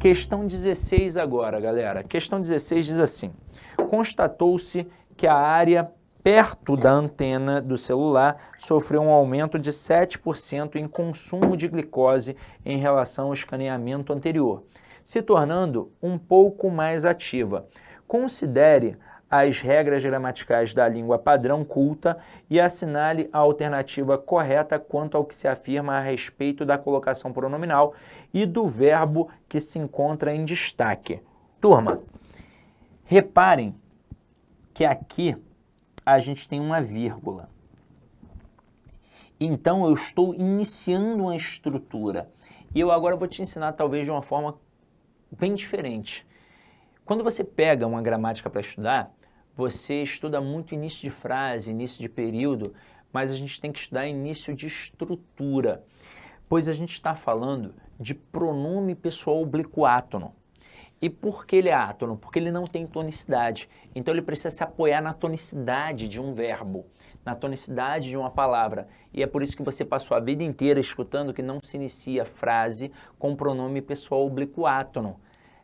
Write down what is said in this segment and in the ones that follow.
Questão 16 agora, galera. Questão 16 diz assim: constatou-se que a área perto da antena do celular sofreu um aumento de 7% em consumo de glicose em relação ao escaneamento anterior, se tornando um pouco mais ativa. Considere as regras gramaticais da língua padrão culta e assinale a alternativa correta quanto ao que se afirma a respeito da colocação pronominal e do verbo que se encontra em destaque. Turma, reparem que aqui a gente tem uma vírgula. Então eu estou iniciando uma estrutura. E eu agora vou te ensinar talvez de uma forma bem diferente. Quando você pega uma gramática para estudar, você estuda muito início de frase, início de período, mas a gente tem que estudar início de estrutura, pois a gente está falando de pronome pessoal oblíquo átono. E por que ele é átono? Porque ele não tem tonicidade. Então ele precisa se apoiar na tonicidade de um verbo, na tonicidade de uma palavra. E é por isso que você passou a vida inteira escutando que não se inicia frase com pronome pessoal oblíquo átono.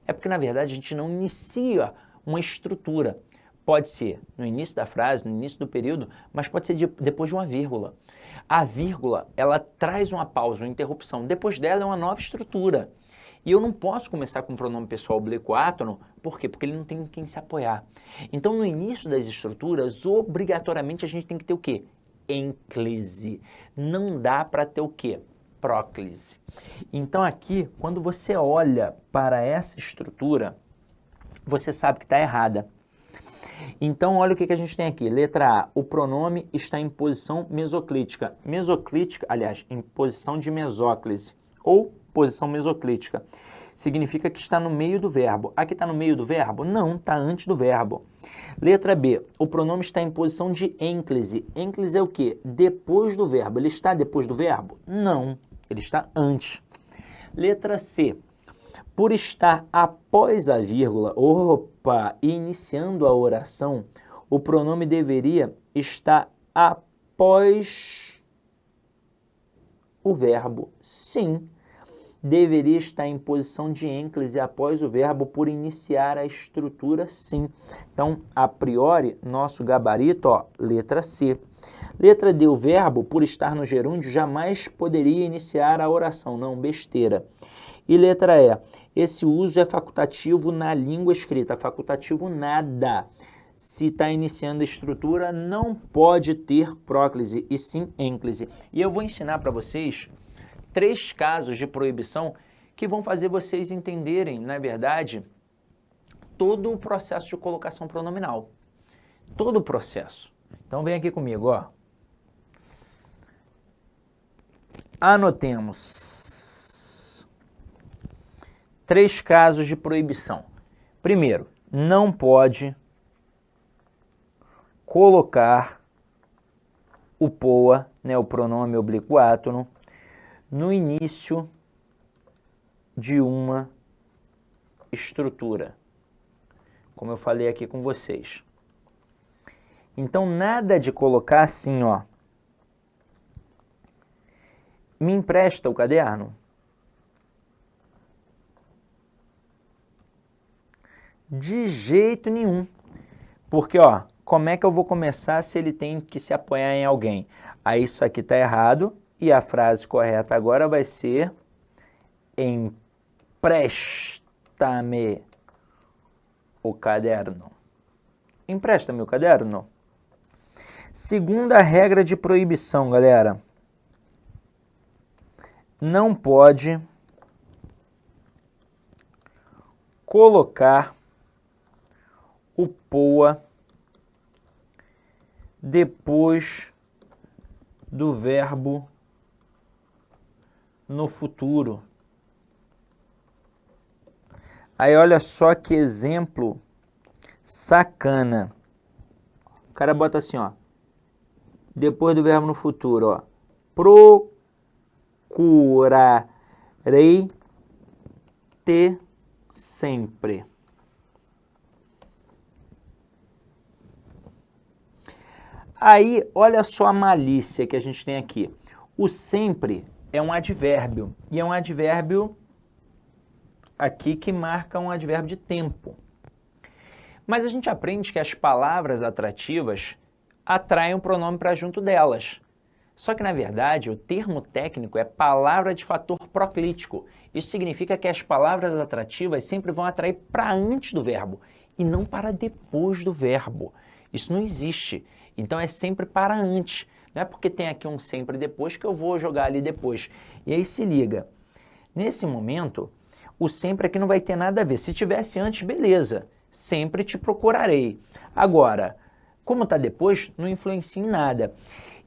É porque, na verdade, a gente não inicia uma estrutura. Pode ser no início da frase, no início do período, mas pode ser depois de uma vírgula. A vírgula, ela traz uma pausa, uma interrupção. Depois dela é uma nova estrutura. E eu não posso começar com o pronome pessoal oblíquo átono, por quê? Porque ele não tem em quem se apoiar. Então, no início das estruturas, obrigatoriamente a gente tem que ter o quê? Ênclise. Não dá para ter o quê? Próclise. Então, aqui, quando você olha para essa estrutura, você sabe que está errada. Então, olha o que a gente tem aqui. Letra A, o pronome está em posição mesoclítica. Mesoclítica, aliás, em posição de mesóclise, ou posição mesoclítica. Significa que está no meio do verbo. Aqui está no meio do verbo? Não, está antes do verbo. Letra B, o pronome está em posição de ênclise. Ênclise é o quê? Depois do verbo. Ele está depois do verbo? Não, ele está antes. Letra C, por estar após a vírgula, iniciando a oração, o pronome deveria estar após o verbo. Sim, deveria estar em posição de ênclise após o verbo por iniciar a estrutura, sim. Então, a priori, nosso gabarito, ó, letra C. Letra D, o verbo, por estar no gerúndio, jamais poderia iniciar a oração. Não, besteira. E letra E, esse uso é facultativo na língua escrita. Facultativo nada. Se está iniciando a estrutura, não pode ter próclise, e sim ênclise. E eu vou ensinar para vocês 3 casos de proibição que vão fazer vocês entenderem, na verdade, todo o processo de colocação pronominal. Todo o processo. Então vem aqui comigo, ó. Anotemos 3 casos de proibição. Primeiro, não pode colocar o POA, né, o pronome oblíquo átono, no início de uma estrutura, como eu falei aqui com vocês. Então, nada de colocar assim, ó, me empresta o caderno? De jeito nenhum. Porque, ó, como é que eu vou começar se ele tem que se apoiar em alguém? Aí isso aqui está errado. E a frase correta agora vai ser: empresta-me o caderno. Empresta-me o caderno. Segunda regra de proibição, galera. Não pode colocar o POA depois do verbo no futuro. Aí olha só que exemplo sacana. O cara bota assim, ó, depois do verbo no futuro, ó, procurarei te sempre. Aí olha só a malícia que a gente tem aqui. O sempre é um advérbio, e é um advérbio aqui que marca um advérbio de tempo. Mas a gente aprende que as palavras atrativas atraem o pronome para junto delas. Só que, na verdade, o termo técnico é palavra de fator proclítico. Isso significa que as palavras atrativas sempre vão atrair para antes do verbo e não para depois do verbo. Isso não existe. Então, é sempre para antes. Não é porque tem aqui um sempre depois que eu vou jogar ali depois. E aí se liga. Nesse momento, o sempre aqui não vai ter nada a ver. Se tivesse antes, beleza. Sempre te procurarei. Agora, como está depois, não influencia em nada.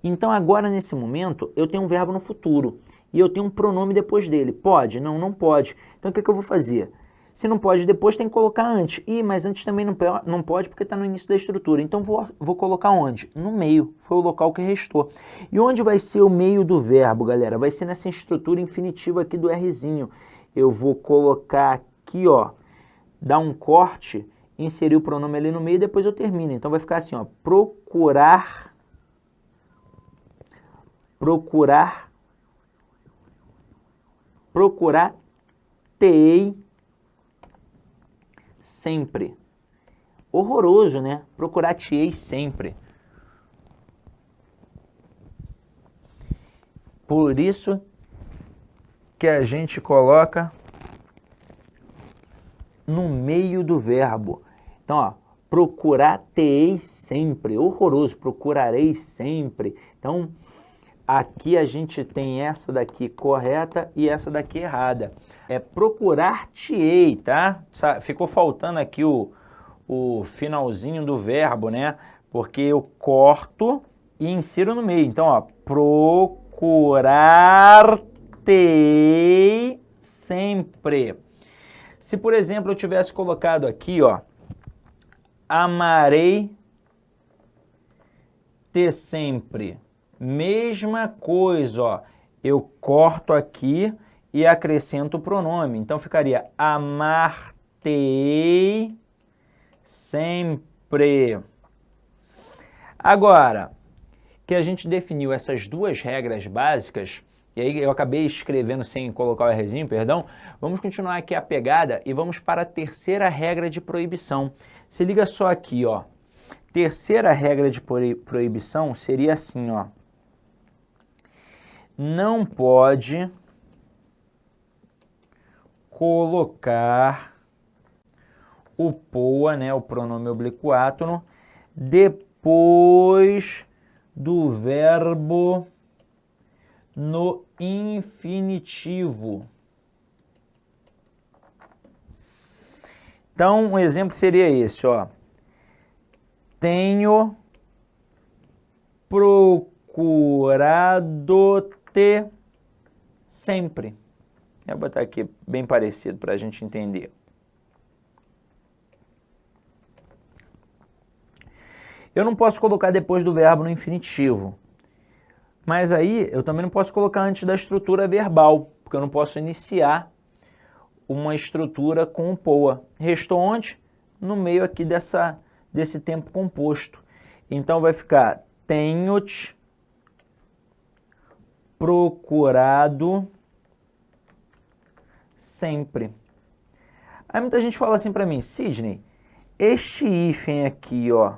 Então, agora, nesse momento, eu tenho um verbo no futuro e eu tenho um pronome depois dele. Pode? Não, não pode. Então, o que eu vou fazer? Se não pode depois, tem que colocar antes. Mas antes também não pode porque está no início da estrutura. Então, vou colocar onde? No meio. Foi o local que restou. E onde vai ser o meio do verbo, galera? Vai ser nessa estrutura infinitiva aqui do Rzinho. Eu vou colocar aqui, ó, dar um corte, inserir o pronome ali no meio e depois eu termino. Então, vai ficar assim, ó, procurarei sempre. Horroroso, né? Procurar-te-ei sempre. Por isso que a gente coloca no meio do verbo. Então, ó, procurar-te-ei sempre. Horroroso, procurarei sempre. Então, aqui a gente tem essa daqui correta e essa daqui errada. É procurar-te-ei, tá? Ficou faltando aqui o finalzinho do verbo, né? Porque eu corto e insiro no meio. Então, ó, procurar-te-ei sempre. Se, por exemplo, eu tivesse colocado aqui, ó, amarei-te sempre. Mesma coisa, ó, eu corto aqui e acrescento o pronome. Então, ficaria amar-te-ei sempre. Agora, que a gente definiu essas duas regras básicas, e aí eu acabei escrevendo sem colocar o Rzinho, perdão, vamos continuar aqui a pegada e vamos para a terceira regra de proibição. Se liga só aqui, ó. Terceira regra de proibição seria assim, ó. Não pode colocar o POA, né, o pronome obliquátono, depois do verbo no infinitivo. Então, um exemplo seria esse, ó. Tenho procurado-te sempre. Eu vou botar aqui bem parecido para a gente entender. Eu não posso colocar depois do verbo no infinitivo. Mas aí eu também não posso colocar antes da estrutura verbal, porque eu não posso iniciar uma estrutura com o POA. Restou onde? No meio aqui desse tempo composto. Então vai ficar tenho-te procurado sempre. Aí muita gente fala assim para mim, Sidney, este hífen aqui, ó,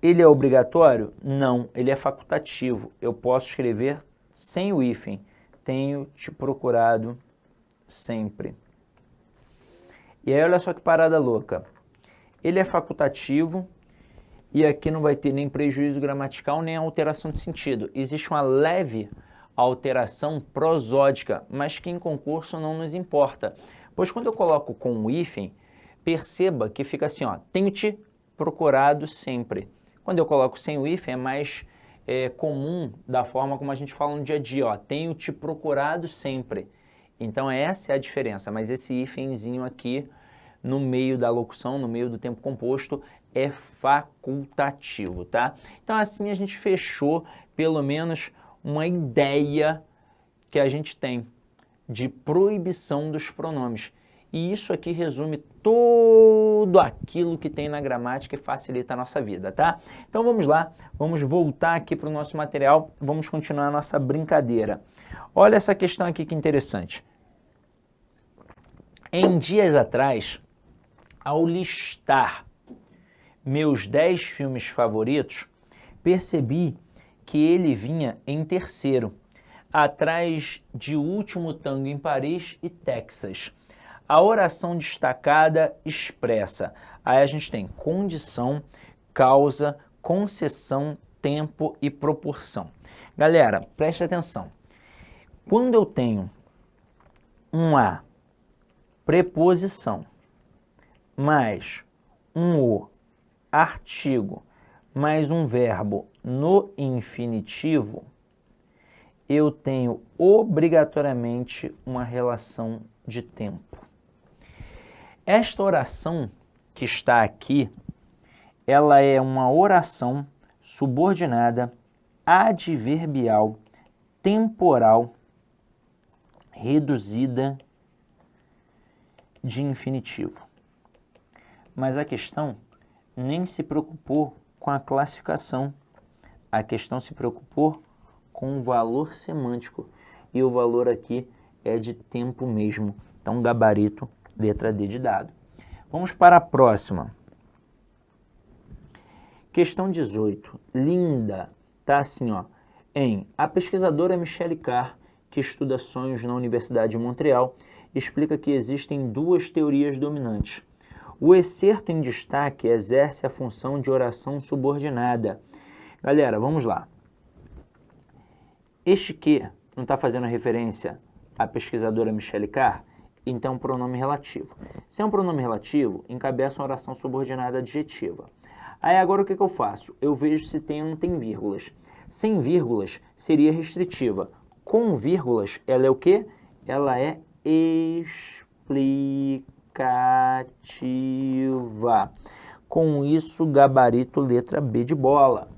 ele é obrigatório? Não, ele é facultativo. Eu posso escrever sem o hífen. Tenho te procurado sempre. E aí olha só que parada louca. Ele é facultativo e aqui não vai ter nem prejuízo gramatical nem alteração de sentido. Existe uma leve alteração prosódica, mas que em concurso não nos importa. Pois quando eu coloco com o hífen, perceba que fica assim, ó, tenho te procurado sempre. Quando eu coloco sem o hífen, é mais comum da forma como a gente fala no dia a dia, ó, tenho te procurado sempre. Então essa é a diferença, mas esse hífenzinho aqui no meio da locução, no meio do tempo composto, é facultativo, tá? Então assim a gente fechou pelo menos uma ideia que a gente tem de proibição dos pronomes. E isso aqui resume tudo aquilo que tem na gramática e facilita a nossa vida, tá? Então vamos lá, vamos voltar aqui para o nosso material, vamos continuar a nossa brincadeira. Olha essa questão aqui que interessante. Em dias atrás, ao listar meus 10 filmes favoritos, percebi que ele vinha em terceiro, atrás de O Último Tango em Paris e Texas. A oração destacada expressa. Aí a gente tem condição, causa, concessão, tempo e proporção. Galera, preste atenção. Quando eu tenho uma preposição mais um o artigo mais um verbo no infinitivo, eu tenho obrigatoriamente uma relação de tempo. Esta oração que está aqui, ela é uma oração subordinada, adverbial, temporal, reduzida de infinitivo. Mas a questão nem se preocupou com a classificação. A questão se preocupou com o valor semântico. E o valor aqui é de tempo mesmo. Então, gabarito, letra D de dado. Vamos para a próxima. Questão 18. Linda. Tá assim, ó. A pesquisadora Michelle Carr, que estuda sonhos na Universidade de Montreal, explica que existem duas teorias dominantes. O excerto em destaque exerce a função de oração subordinada. Galera, vamos lá. Este que não está fazendo referência à pesquisadora Michelle Carr? Então, pronome relativo. Se é um pronome relativo, encabeça uma oração subordinada adjetiva. Aí agora o que eu faço? Eu vejo se tem ou não tem vírgulas. Sem vírgulas seria restritiva. Com vírgulas, ela é o quê? Ela é explicativa. Com isso, gabarito letra B de bola.